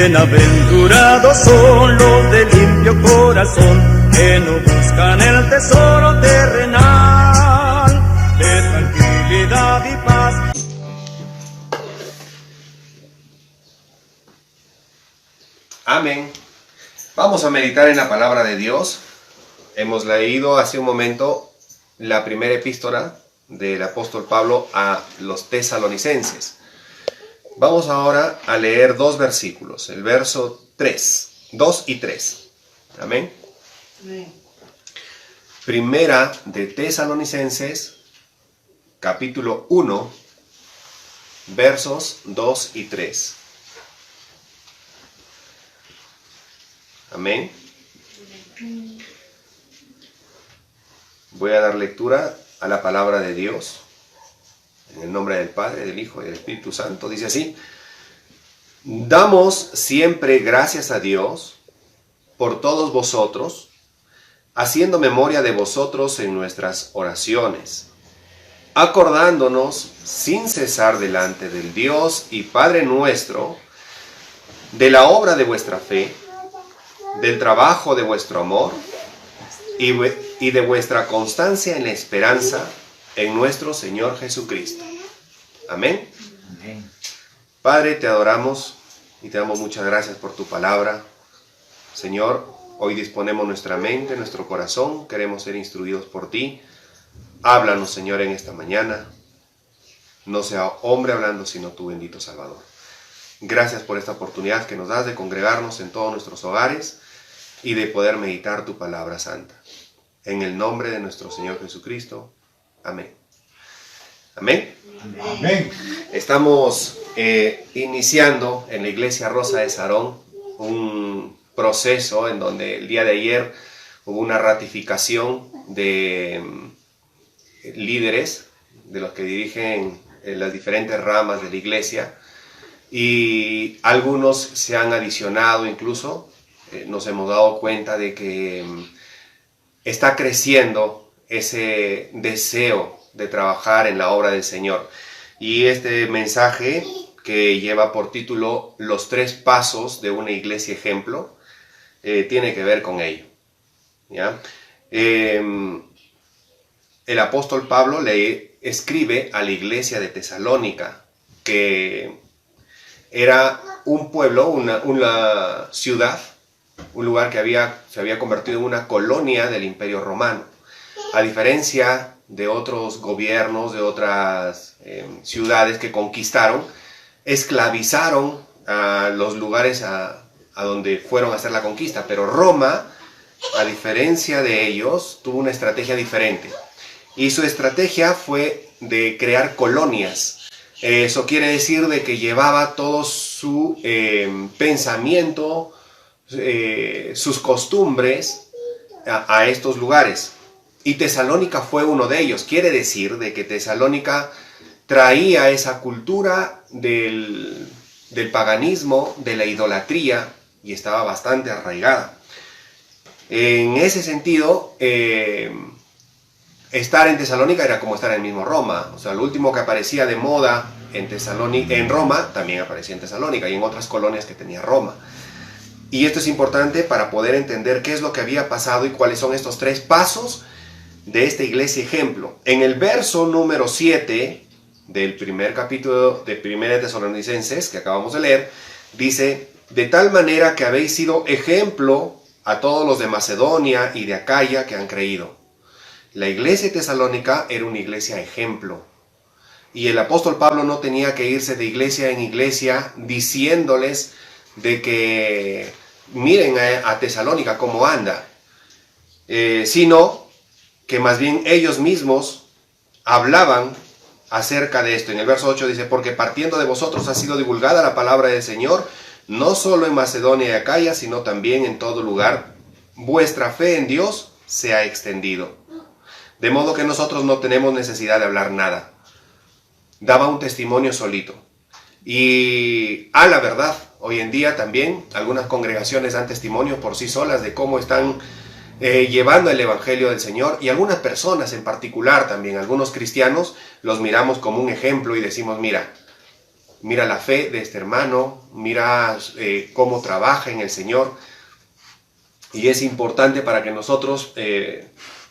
Bienaventurados son los de limpio corazón, que no buscan el tesoro terrenal, de tranquilidad y paz. Amén. Vamos a meditar en la palabra de Dios. Hemos leído hace un momento la primera epístola del apóstol Pablo a los tesalonicenses. Vamos ahora a leer dos versículos, el verso 2 y 3. Amén. Amén. Primera de Tesalonicenses, capítulo 1, versos 2 y 3. Amén. Voy a dar lectura a la palabra de Dios. En el nombre del Padre, del Hijo y del Espíritu Santo. Dice así: damos siempre gracias a Dios por todos vosotros, haciendo memoria de vosotros en nuestras oraciones, acordándonos sin cesar delante del Dios y Padre nuestro, de la obra de vuestra fe, del trabajo de vuestro amor y de vuestra constancia en la esperanza en nuestro Señor Jesucristo. Amén. Amén. Padre, te adoramos y te damos muchas gracias por tu palabra. Señor, hoy disponemos nuestra mente, nuestro corazón, queremos ser instruidos por ti. Háblanos, Señor, en esta mañana. No sea hombre hablando, sino tu bendito Salvador. Gracias por esta oportunidad que nos das de congregarnos en todos nuestros hogares y de poder meditar tu palabra santa. En el nombre de nuestro Señor Jesucristo. Amén. Amén. Amén. Estamos iniciando en la Iglesia Rosa de Sarón un proceso en donde el día de ayer hubo una ratificación de líderes, de los que dirigen las diferentes ramas de la iglesia, y algunos se han adicionado incluso. Nos hemos dado cuenta de que está creciendo ese deseo de trabajar en la obra del Señor. Y este mensaje, que lleva por título Los 3 pasos de una iglesia ejemplo, tiene que ver con ello, ¿ya? El apóstol Pablo le escribe a la iglesia de Tesalónica, que era un pueblo, una ciudad, un lugar que se había convertido en una colonia del Imperio Romano. A diferencia de otros gobiernos, de otras ciudades que conquistaron, esclavizaron a los lugares a donde fueron a hacer la conquista. Pero Roma, a diferencia de ellos, tuvo una estrategia diferente. Y su estrategia fue de crear colonias. Eso quiere decir de que llevaba todo su pensamiento, sus costumbres a estos lugares. Y Tesalónica fue uno de ellos. Quiere decir de que Tesalónica traía esa cultura del paganismo, de la idolatría, y estaba bastante arraigada. En ese sentido, estar en Tesalónica era como estar en el mismo Roma. O sea, lo último que aparecía de moda en Roma también aparecía en Tesalónica y en otras colonias que tenía Roma. Y esto es importante para poder entender qué es lo que había pasado y cuáles son estos 3 pasos de esta iglesia ejemplo. En el verso número 7 del primer capítulo de Primera de Tesalonicenses, que acabamos de leer, dice: de tal manera que habéis sido ejemplo a todos los de Macedonia y de Acaya que han creído. La iglesia de Tesalónica era una iglesia ejemplo. Y el apóstol Pablo no tenía que irse de iglesia en iglesia diciéndoles de que miren a Tesalónica cómo anda, sino que más bien ellos mismos hablaban acerca de esto. En el verso 8 dice: porque partiendo de vosotros ha sido divulgada la palabra del Señor, no solo en Macedonia y Acaya, sino también en todo lugar. Vuestra fe en Dios se ha extendido. De modo que nosotros no tenemos necesidad de hablar nada. Daba un testimonio solito. Y a la verdad, hoy en día también algunas congregaciones dan testimonio por sí solas de cómo están llevando el evangelio del Señor, y algunas personas en particular también, algunos cristianos, los miramos como un ejemplo y decimos: mira, mira la fe de este hermano, mira cómo trabaja en el Señor. Y es importante para que nosotros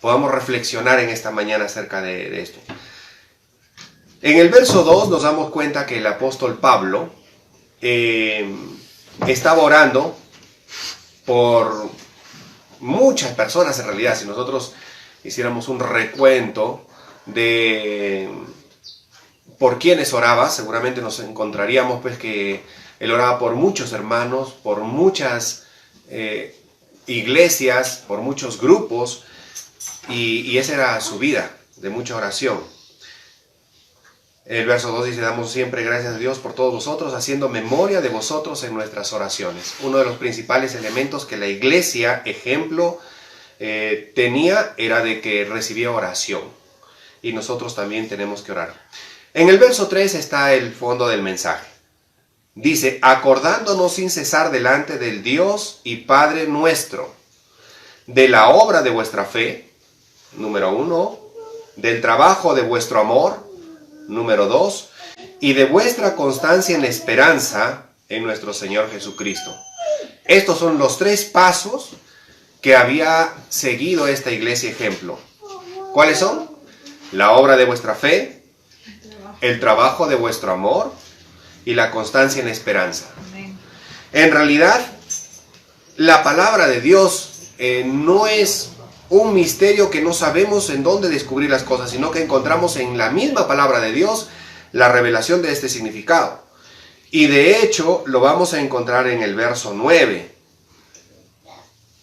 podamos reflexionar en esta mañana acerca de esto. En el verso 2 nos damos cuenta que el apóstol Pablo estaba orando por muchas personas en realidad. Si nosotros hiciéramos un recuento de por quienes oraba, seguramente nos encontraríamos pues que él oraba por muchos hermanos, por muchas iglesias, por muchos grupos, y esa era su vida de mucha oración. El verso 2 dice: damos siempre gracias a Dios por todos vosotros, haciendo memoria de vosotros en nuestras oraciones. Uno de los principales elementos que la iglesia, ejemplo, tenía era de que recibía oración. Y nosotros también tenemos que orar. En el verso 3 está el fondo del mensaje. Dice: acordándonos sin cesar delante del Dios y Padre nuestro, de la obra de vuestra fe, número 1, del trabajo de vuestro amor, número 2, y de vuestra constancia en esperanza en nuestro Señor Jesucristo. Estos son los 3 pasos que había seguido esta iglesia ejemplo. ¿Cuáles son? La obra de vuestra fe, el trabajo de vuestro amor y la constancia en esperanza. En realidad, la palabra de Dios no es un misterio que no sabemos en dónde descubrir las cosas, sino que encontramos en la misma palabra de Dios la revelación de este significado. Y de hecho lo vamos a encontrar en el verso 9.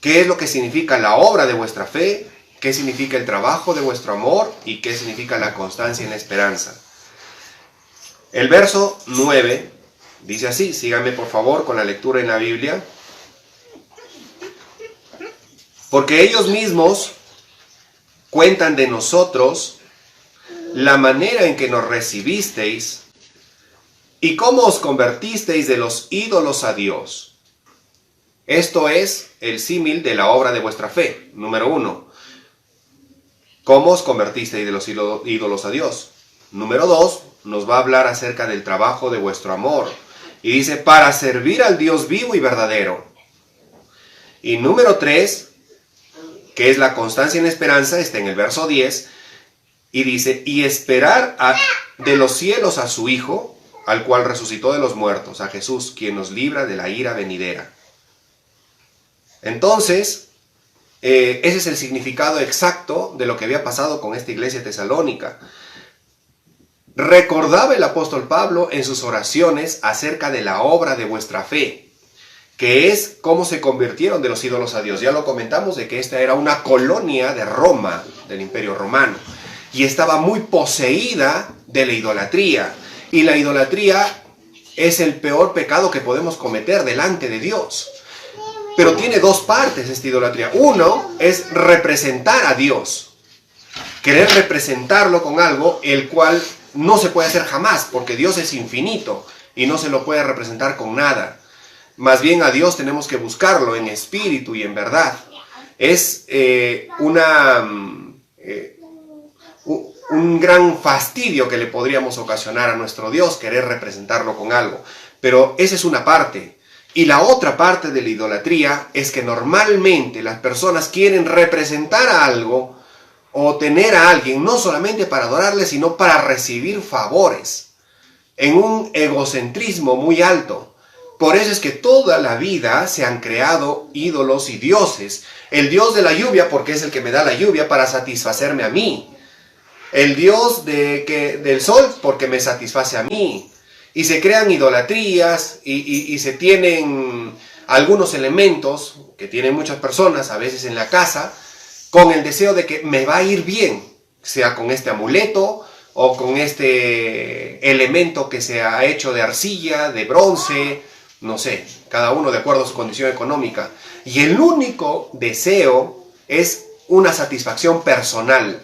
¿Qué es lo que significa la obra de vuestra fe? ¿Qué significa el trabajo de vuestro amor? ¿Y qué significa la constancia en la esperanza? El verso 9 dice así, síganme por favor con la lectura en la Biblia. Porque ellos mismos cuentan de nosotros la manera en que nos recibisteis y cómo os convertisteis de los ídolos a Dios. Esto es el símil de la obra de vuestra fe. Número 1. ¿Cómo os convertisteis de los ídolos a Dios? Número 2. Nos va a hablar acerca del trabajo de vuestro amor. Y dice, para servir al Dios vivo y verdadero. Y número 3, que es la constancia en esperanza, está en el verso 10, y dice, y esperar de los cielos a su Hijo, al cual resucitó de los muertos, a Jesús, quien nos libra de la ira venidera. Entonces, ese es el significado exacto de lo que había pasado con esta iglesia tesalónica. Recordaba el apóstol Pablo en sus oraciones acerca de la obra de vuestra fe, que es cómo se convirtieron de los ídolos a Dios. Ya lo comentamos de que esta era una colonia de Roma, del Imperio Romano, y estaba muy poseída de la idolatría. Y la idolatría es el peor pecado que podemos cometer delante de Dios. Pero tiene 2 partes esta idolatría. Uno es representar a Dios, querer representarlo con algo el cual no se puede hacer jamás, porque Dios es infinito y no se lo puede representar con nada. Más bien a Dios tenemos que buscarlo en espíritu y en verdad. Es un gran fastidio que le podríamos ocasionar a nuestro Dios, querer representarlo con algo. Pero esa es una parte. Y la otra parte de la idolatría es que normalmente las personas quieren representar a algo o tener a alguien, no solamente para adorarle, sino para recibir favores, en un egocentrismo muy alto. Por eso es que toda la vida se han creado ídolos y dioses. El dios de la lluvia, porque es el que me da la lluvia para satisfacerme a mí. El dios del sol, porque me satisface a mí. Y se crean idolatrías y se tienen algunos elementos que tienen muchas personas, a veces en la casa, con el deseo de que me va a ir bien, sea con este amuleto o con este elemento que se ha hecho de arcilla, de bronce, no sé, cada uno de acuerdo a su condición económica. Y el único deseo es una satisfacción personal.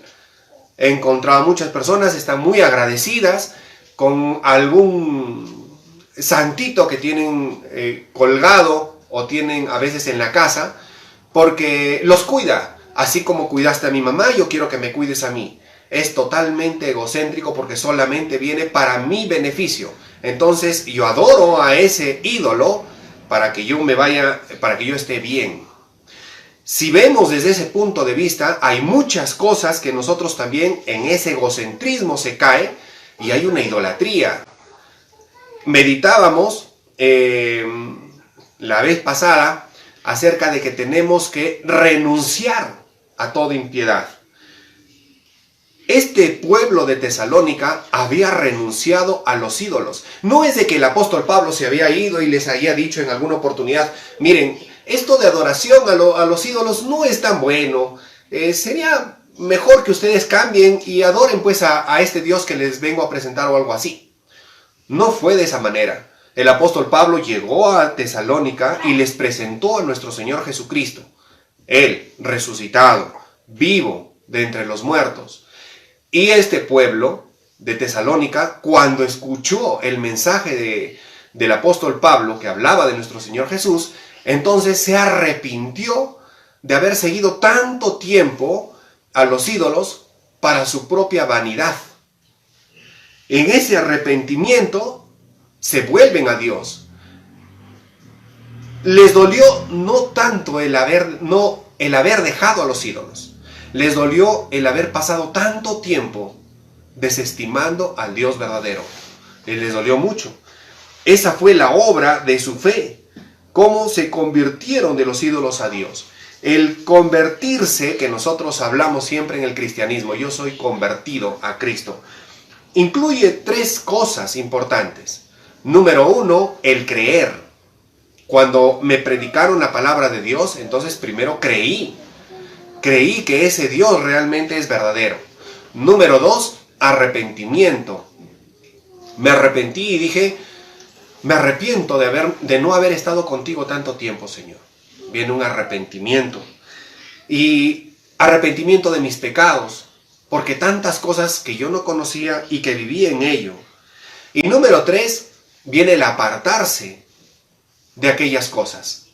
He encontrado a muchas personas, están muy agradecidas con algún santito que tienen colgado o tienen a veces en la casa, porque los cuida. Así como cuidaste a mi mamá, yo quiero que me cuides a mí. Es totalmente egocéntrico porque solamente viene para mi beneficio. Entonces yo adoro a ese ídolo para que yo esté bien. Si vemos desde ese punto de vista, hay muchas cosas que nosotros también en ese egocentrismo se cae y hay una idolatría. Meditábamos la vez pasada acerca de que tenemos que renunciar a toda impiedad. Este pueblo de Tesalónica había renunciado a los ídolos. No es de que el apóstol Pablo se había ido y les había dicho en alguna oportunidad, miren, esto de adoración a los ídolos no es tan bueno. Sería mejor que ustedes cambien y adoren pues a este Dios que les vengo a presentar o algo así. No fue de esa manera. El apóstol Pablo llegó a Tesalónica y les presentó a nuestro Señor Jesucristo. Él, resucitado, vivo de entre los muertos. Y este pueblo de Tesalónica, cuando escuchó el mensaje del apóstol Pablo que hablaba de nuestro Señor Jesús, entonces se arrepintió de haber seguido tanto tiempo a los ídolos para su propia vanidad. En ese arrepentimiento se vuelven a Dios. Les dolió no tanto el haber dejado a los ídolos. Les dolió el haber pasado tanto tiempo desestimando al Dios verdadero. Les dolió mucho. Esa fue la obra de su fe. Cómo se convirtieron de los ídolos a Dios. El convertirse, que nosotros hablamos siempre en el cristianismo, yo soy convertido a Cristo, incluye 3 cosas importantes. Número 1, el creer. Cuando me predicaron la palabra de Dios, entonces primero creí. Creí que ese Dios realmente es verdadero. Número 2, arrepentimiento. Me arrepentí y dije, me arrepiento de no haber estado contigo tanto tiempo, Señor. Viene un arrepentimiento. Y arrepentimiento de mis pecados, porque tantas cosas que yo no conocía y que viví en ello. Y número 3, viene el apartarse de aquellas cosas.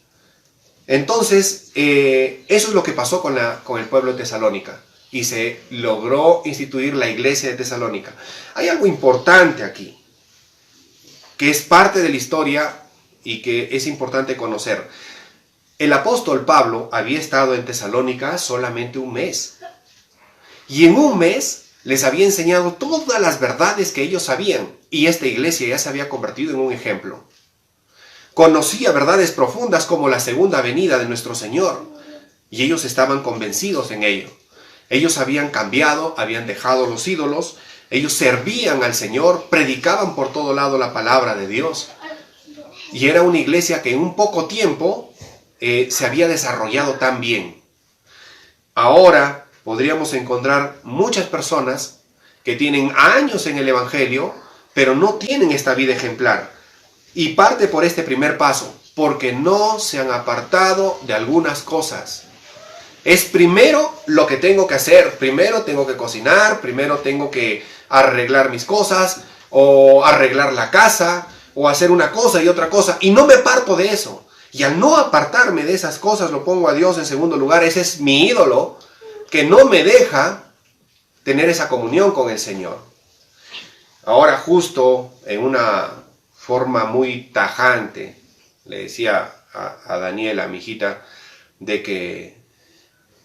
Entonces, eso es lo que pasó con el pueblo de Tesalónica. Y se logró instituir la iglesia de Tesalónica. Hay algo importante aquí, que es parte de la historia y que es importante conocer. El apóstol Pablo había estado en Tesalónica solamente un mes. Y en un mes les había enseñado todas las verdades que ellos sabían. Y esta iglesia ya se había convertido en un ejemplo. Conocía verdades profundas como la segunda venida de nuestro Señor. Y ellos estaban convencidos en ello. Ellos habían cambiado, habían dejado los ídolos. Ellos servían al Señor, predicaban por todo lado la palabra de Dios. Y era una iglesia que en un poco tiempo se había desarrollado tan bien. Ahora podríamos encontrar muchas personas que tienen años en el Evangelio, pero no tienen esta vida ejemplar. Y parte por este primer paso, porque no se han apartado de algunas cosas. Es primero lo que tengo que hacer. Primero tengo que cocinar, primero tengo que arreglar mis cosas, o arreglar la casa, o hacer una cosa y otra cosa. Y no me aparto de eso. Y al no apartarme de esas cosas, lo pongo a Dios en segundo lugar. Ese es mi ídolo, que no me deja tener esa comunión con el Señor. Ahora, justo en una forma muy tajante, le decía a Daniela, mi hijita, de que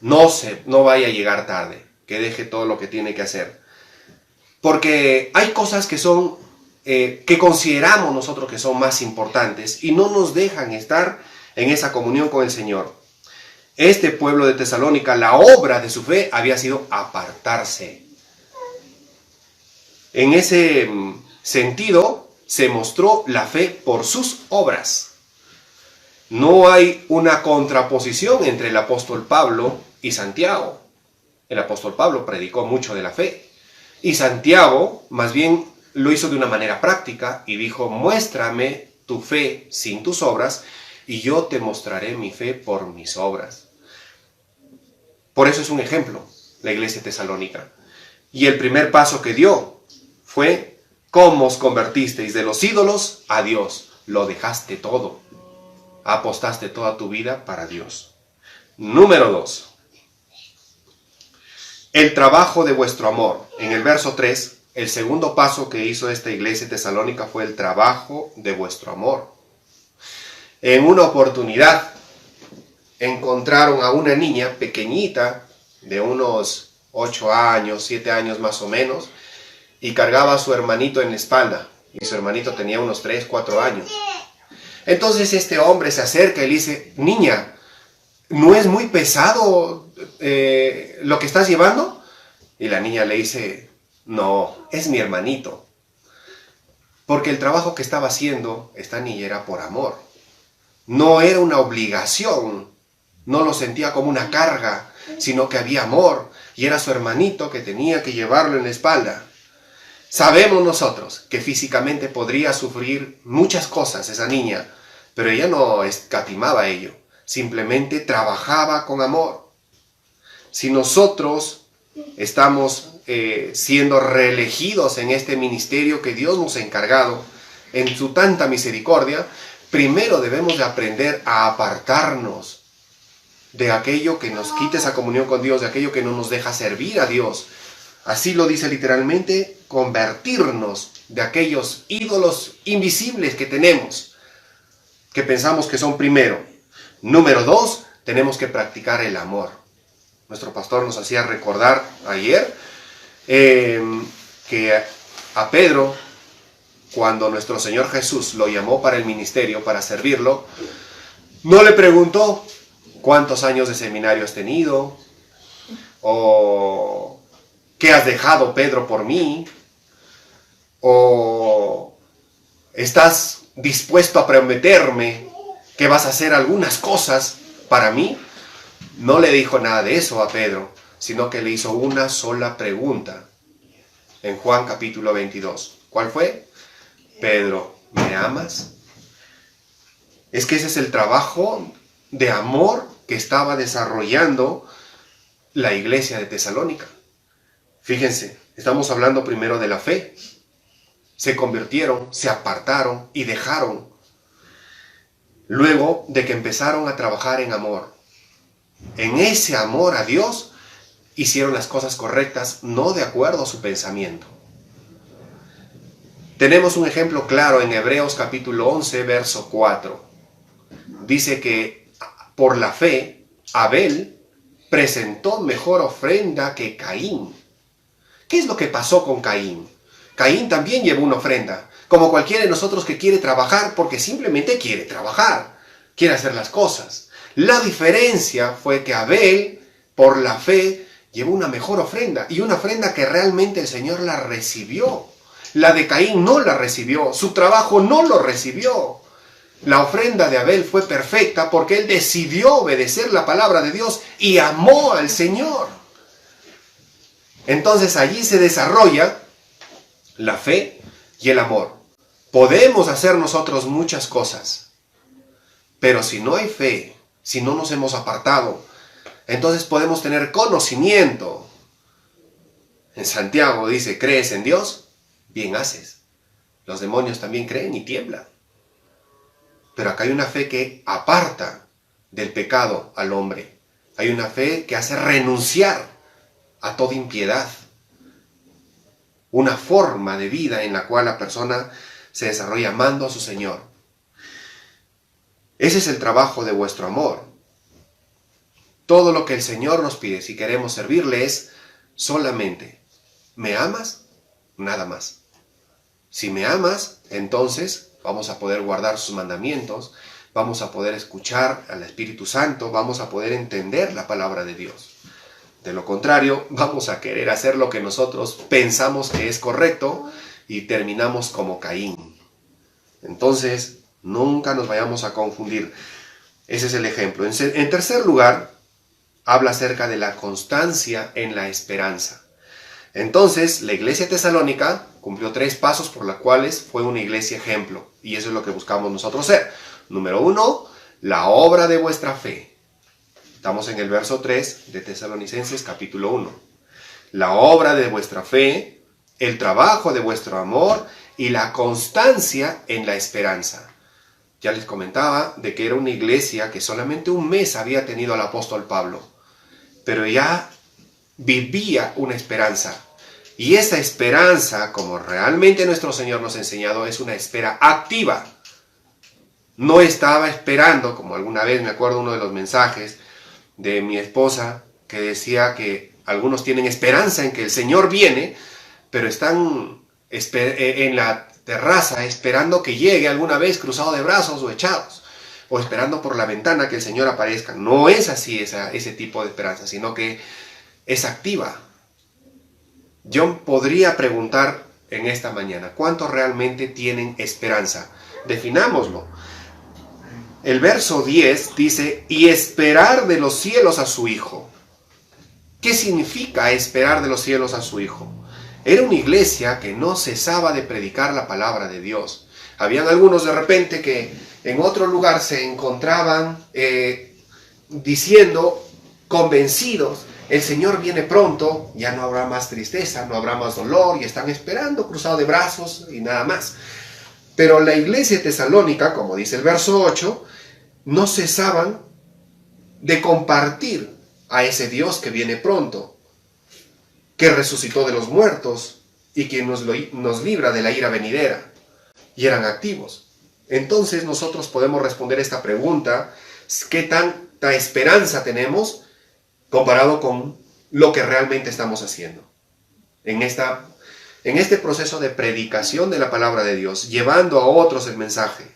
no vaya a llegar tarde, que deje todo lo que tiene que hacer. Porque hay cosas que son, que consideramos nosotros que son más importantes y no nos dejan estar en esa comunión con el Señor. Este pueblo de Tesalónica, la obra de su fe había sido apartarse. En ese sentido, se mostró la fe por sus obras. No hay una contraposición entre el apóstol Pablo y Santiago. El apóstol Pablo predicó mucho de la fe. Y Santiago, más bien, lo hizo de una manera práctica y dijo, muéstrame tu fe sin tus obras y yo te mostraré mi fe por mis obras. Por eso es un ejemplo, la iglesia tesalónica. Y el primer paso que dio fue, ¿cómo os convertisteis de los ídolos a Dios? Lo dejaste todo. Apostaste toda tu vida para Dios. Número 2. El trabajo de vuestro amor. En el verso 3 el segundo paso que hizo esta iglesia tesalónica fue el trabajo de vuestro amor. En una oportunidad encontraron a una niña pequeñita de unos 8 años, 7 años más o menos, y cargaba a su hermanito en la espalda. Y su hermanito tenía unos 3, 4 años. Entonces este hombre se acerca y le dice: niña, ¿no es muy pesado lo que estás llevando? Y la niña le dice: no, es mi hermanito. Porque el trabajo que estaba haciendo esta niña era por amor. No era una obligación, no lo sentía como una carga, sino que había amor, y era su hermanito que tenía que llevarlo en la espalda. Sabemos nosotros que físicamente podría sufrir muchas cosas esa niña, pero ella no escatimaba ello, simplemente trabajaba con amor. Si nosotros estamos siendo reelegidos en este ministerio que Dios nos ha encargado, en su tanta misericordia, primero debemos de aprender a apartarnos de aquello que nos quite esa comunión con Dios, de aquello que no nos deja servir a Dios. Así lo dice literalmente, convertirnos de aquellos ídolos invisibles que tenemos, que pensamos que son primero. Número 2, tenemos que practicar el amor. Nuestro pastor nos hacía recordar ayer que a Pedro, cuando nuestro Señor Jesús lo llamó para el ministerio, para servirlo, no le preguntó: ¿cuántos años de seminario has tenido? O ¿qué has dejado, Pedro, por mí? ¿O estás dispuesto a prometerme que vas a hacer algunas cosas para mí? No le dijo nada de eso a Pedro, sino que le hizo una sola pregunta. En Juan capítulo 22. ¿Cuál fue? Pedro, ¿me amas? Es que ese es el trabajo de amor que estaba desarrollando la iglesia de Tesalónica. Fíjense, estamos hablando primero de la fe. Se convirtieron, se apartaron y dejaron. Luego de que empezaron a trabajar en amor. En ese amor a Dios, hicieron las cosas correctas, no de acuerdo a su pensamiento. Tenemos un ejemplo claro en Hebreos capítulo 11, verso 4. Dice que por la fe, Abel presentó mejor ofrenda que Caín. ¿Qué es lo que pasó con Caín? Caín también llevó una ofrenda, como cualquiera de nosotros que quiere trabajar porque simplemente quiere trabajar, quiere hacer las cosas. La diferencia fue que Abel, por la fe, llevó una mejor ofrenda, y una ofrenda que realmente el Señor la recibió. La de Caín no la recibió, su trabajo no lo recibió. La ofrenda de Abel fue perfecta porque él decidió obedecer la palabra de Dios y amó al Señor. Entonces allí se desarrolla la fe y el amor. Podemos hacer nosotros muchas cosas, pero si no hay fe, si no nos hemos apartado, entonces podemos tener conocimiento. En Santiago dice: ¿crees en Dios? Bien haces. Los demonios también creen y tiemblan. Pero acá hay una fe que aparta del pecado al hombre. Hay una fe que hace renunciar a toda impiedad. Una forma de vida en la cual la persona se desarrolla amando a su Señor. Ese es el trabajo de vuestro amor. Todo lo que el Señor nos pide, si queremos servirle, es solamente: ¿me amas? Nada más. Si me amas, entonces vamos a poder guardar sus mandamientos, vamos a poder escuchar al Espíritu Santo, vamos a poder entender la palabra de Dios. De lo contrario, vamos a querer hacer lo que nosotros pensamos que es correcto y terminamos como Caín. Entonces, nunca nos vayamos a confundir. Ese es el ejemplo. En tercer lugar, habla acerca de la constancia en la esperanza. Entonces, la iglesia tesalónica cumplió 3 pasos por los cuales fue una iglesia ejemplo. Y eso es lo que buscamos nosotros ser. Número 1, la obra de vuestra fe. Estamos en el verso 3 de Tesalonicenses capítulo 1. La obra de vuestra fe, el trabajo de vuestro amor y la constancia en la esperanza. Ya les comentaba de que era una iglesia que solamente un mes había tenido al apóstol Pablo. Pero ya vivía una esperanza. Y esa esperanza, como realmente nuestro Señor nos ha enseñado, es una espera activa. No estaba esperando, como alguna vez me acuerdo uno de los mensajes de mi esposa, que decía que algunos tienen esperanza en que el Señor viene, pero están en la terraza esperando que llegue alguna vez cruzado de brazos o echados, o esperando por la ventana que el Señor aparezca. No es así ese tipo de esperanza, sino que es activa. Yo podría preguntar en esta mañana, ¿cuántos realmente tienen esperanza? Definámoslo. El verso 10 dice, y esperar de los cielos a su Hijo. ¿Qué significa esperar de los cielos a su Hijo? Era una iglesia que no cesaba de predicar la palabra de Dios. Habían algunos de repente que en otro lugar se encontraban diciendo, convencidos, el Señor viene pronto, ya no habrá más tristeza, no habrá más dolor, y están esperando cruzado de brazos y nada más. Pero la iglesia tesalónica, como dice el verso 8, no cesaban de compartir a ese Dios que viene pronto, que resucitó de los muertos y que nos libra de la ira venidera. Y eran activos. Entonces nosotros podemos responder esta pregunta, ¿qué tanta esperanza tenemos comparado con lo que realmente estamos haciendo en este proceso de predicación de la palabra de Dios, llevando a otros el mensaje,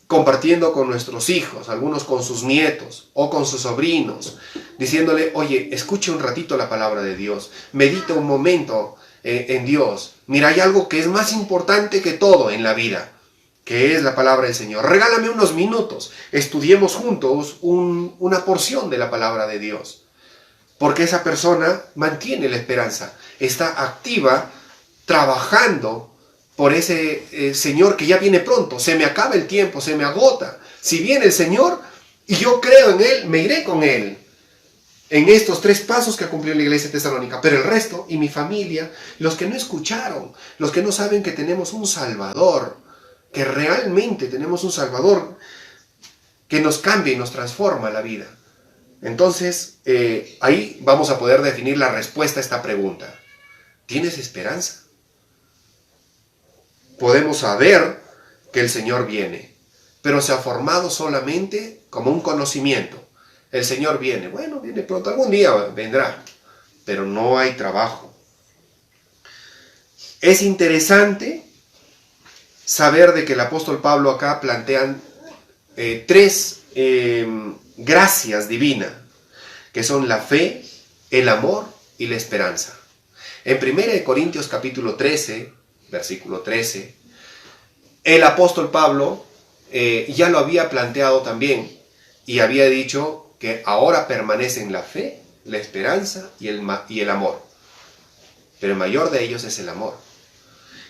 compartiendo con nuestros hijos, algunos con sus nietos o con sus sobrinos, diciéndole, oye, escuche un ratito la palabra de Dios, medita un momento en Dios. Mira, hay algo que es más importante que todo en la vida, que es la palabra del Señor. Regálame unos minutos, estudiemos juntos una porción de la palabra de Dios. Porque esa persona mantiene la esperanza, está activa, trabajando por ese Señor que ya viene pronto. Se me acaba el tiempo, se me agota. Si viene el Señor y yo creo en Él, me iré con Él. En estos 3 pasos que cumplió la iglesia tesalónica. Pero el resto, y mi familia, los que no escucharon, los que no saben que tenemos un Salvador, que realmente tenemos un Salvador que nos cambia y nos transforma la vida. Entonces, ahí vamos a poder definir la respuesta a esta pregunta. ¿Tienes esperanza? Podemos saber que el Señor viene, pero se ha formado solamente como un conocimiento. El Señor viene, bueno, viene pronto, algún día vendrá, pero no hay trabajo. Es interesante saber de que el apóstol Pablo acá plantean 3 gracias divinas, que son la fe, el amor y la esperanza. En 1 Corintios capítulo 13, versículo 13, el apóstol Pablo ya lo había planteado también y había dicho que ahora permanecen la fe, la esperanza y el amor. Pero el mayor de ellos es el amor.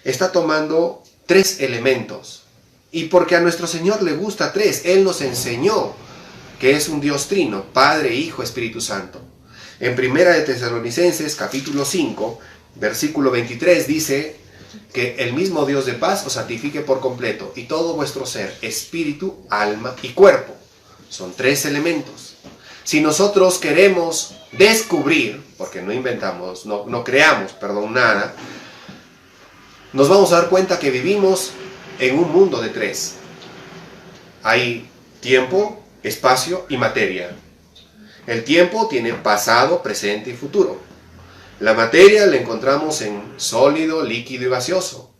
Está tomando 3 elementos. Y porque a nuestro Señor le gusta 3, Él nos enseñó que es un Dios trino, Padre, Hijo, Espíritu Santo. En 1 Tesalonicenses capítulo 5, versículo 23 dice que el mismo Dios de paz os santifique por completo y todo vuestro ser, espíritu, alma y cuerpo. Son 3 elementos. Si nosotros queremos descubrir, porque no inventamos, no creamos, nada, nos vamos a dar cuenta que vivimos en un mundo de 3. Hay tiempo, espacio y materia. El tiempo tiene pasado, presente y futuro. La materia la encontramos en sólido, líquido y gaseoso.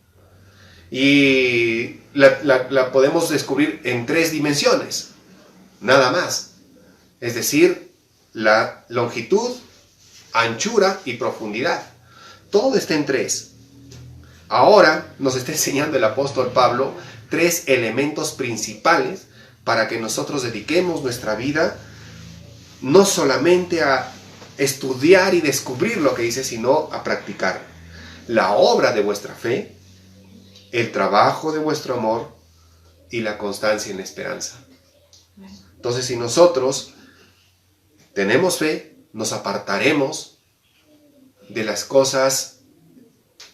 Y la podemos descubrir en 3 dimensiones, nada más. Es decir, la longitud, anchura y profundidad. Todo está en 3. Ahora nos está enseñando el apóstol Pablo 3 elementos principales para que nosotros dediquemos nuestra vida no solamente a estudiar y descubrir lo que dice, sino a practicar. La obra de vuestra fe, el trabajo de vuestro amor y la constancia en la esperanza. Entonces, si nosotros tenemos fe, nos apartaremos de las cosas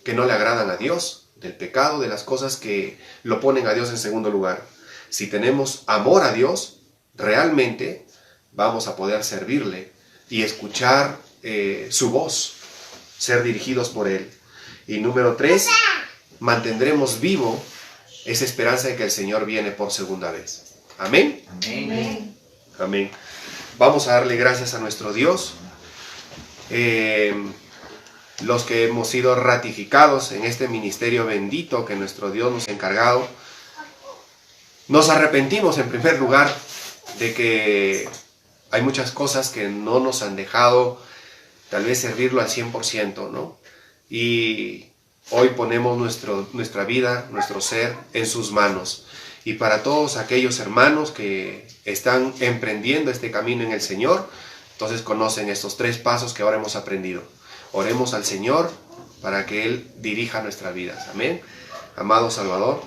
que no le agradan a Dios, del pecado, de las cosas que lo ponen a Dios en segundo lugar. Si tenemos amor a Dios, realmente vamos a poder servirle y escuchar su voz ser dirigidos por Él. Y número 3, mantendremos vivo esa esperanza de que el Señor viene por segunda vez. Amén. Amén. Amén. Vamos a darle gracias a nuestro Dios. Los que hemos sido ratificados en este ministerio bendito que nuestro Dios nos ha encargado, nos arrepentimos en primer lugar de que hay muchas cosas que no nos han dejado tal vez servirlo al 100%, ¿no? Y hoy ponemos nuestra vida, nuestro ser en sus manos. Y para todos aquellos hermanos que están emprendiendo este camino en el Señor, entonces conocen estos 3 pasos que ahora hemos aprendido. Oremos al Señor para que Él dirija nuestras vidas. Amén. Amado Salvador,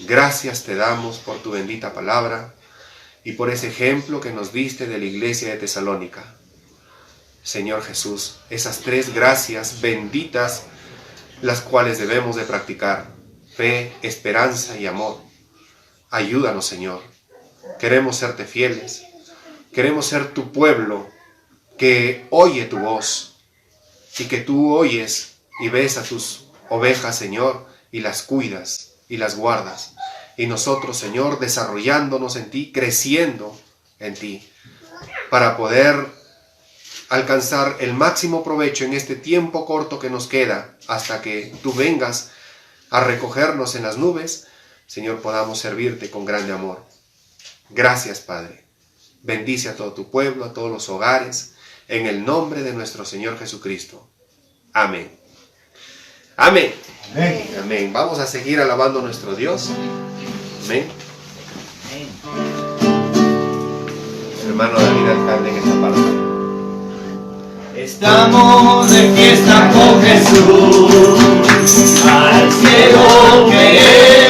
gracias te damos por tu bendita palabra y por ese ejemplo que nos diste de la iglesia de Tesalónica. Señor Jesús, esas 3 gracias benditas, las cuales debemos de practicar: fe, esperanza y amor. Ayúdanos, Señor. Queremos serte fieles. Queremos ser tu pueblo que oye tu voz y que tú oyes y ves a tus ovejas, Señor, y las cuidas y las guardas. Y nosotros, Señor, desarrollándonos en ti, creciendo en ti, para poder alcanzar el máximo provecho en este tiempo corto que nos queda hasta que tú vengas a recogernos en las nubes. Señor, podamos servirte con grande amor. Gracias, Padre. Bendice a todo tu pueblo, a todos los hogares, en el nombre de nuestro Señor Jesucristo. Amén. Amén. Amén. Amén. Vamos a seguir alabando a nuestro Dios. Amén. Hermano David Alcalde en esta parte. Estamos de fiesta con Jesús, al cielo queremos.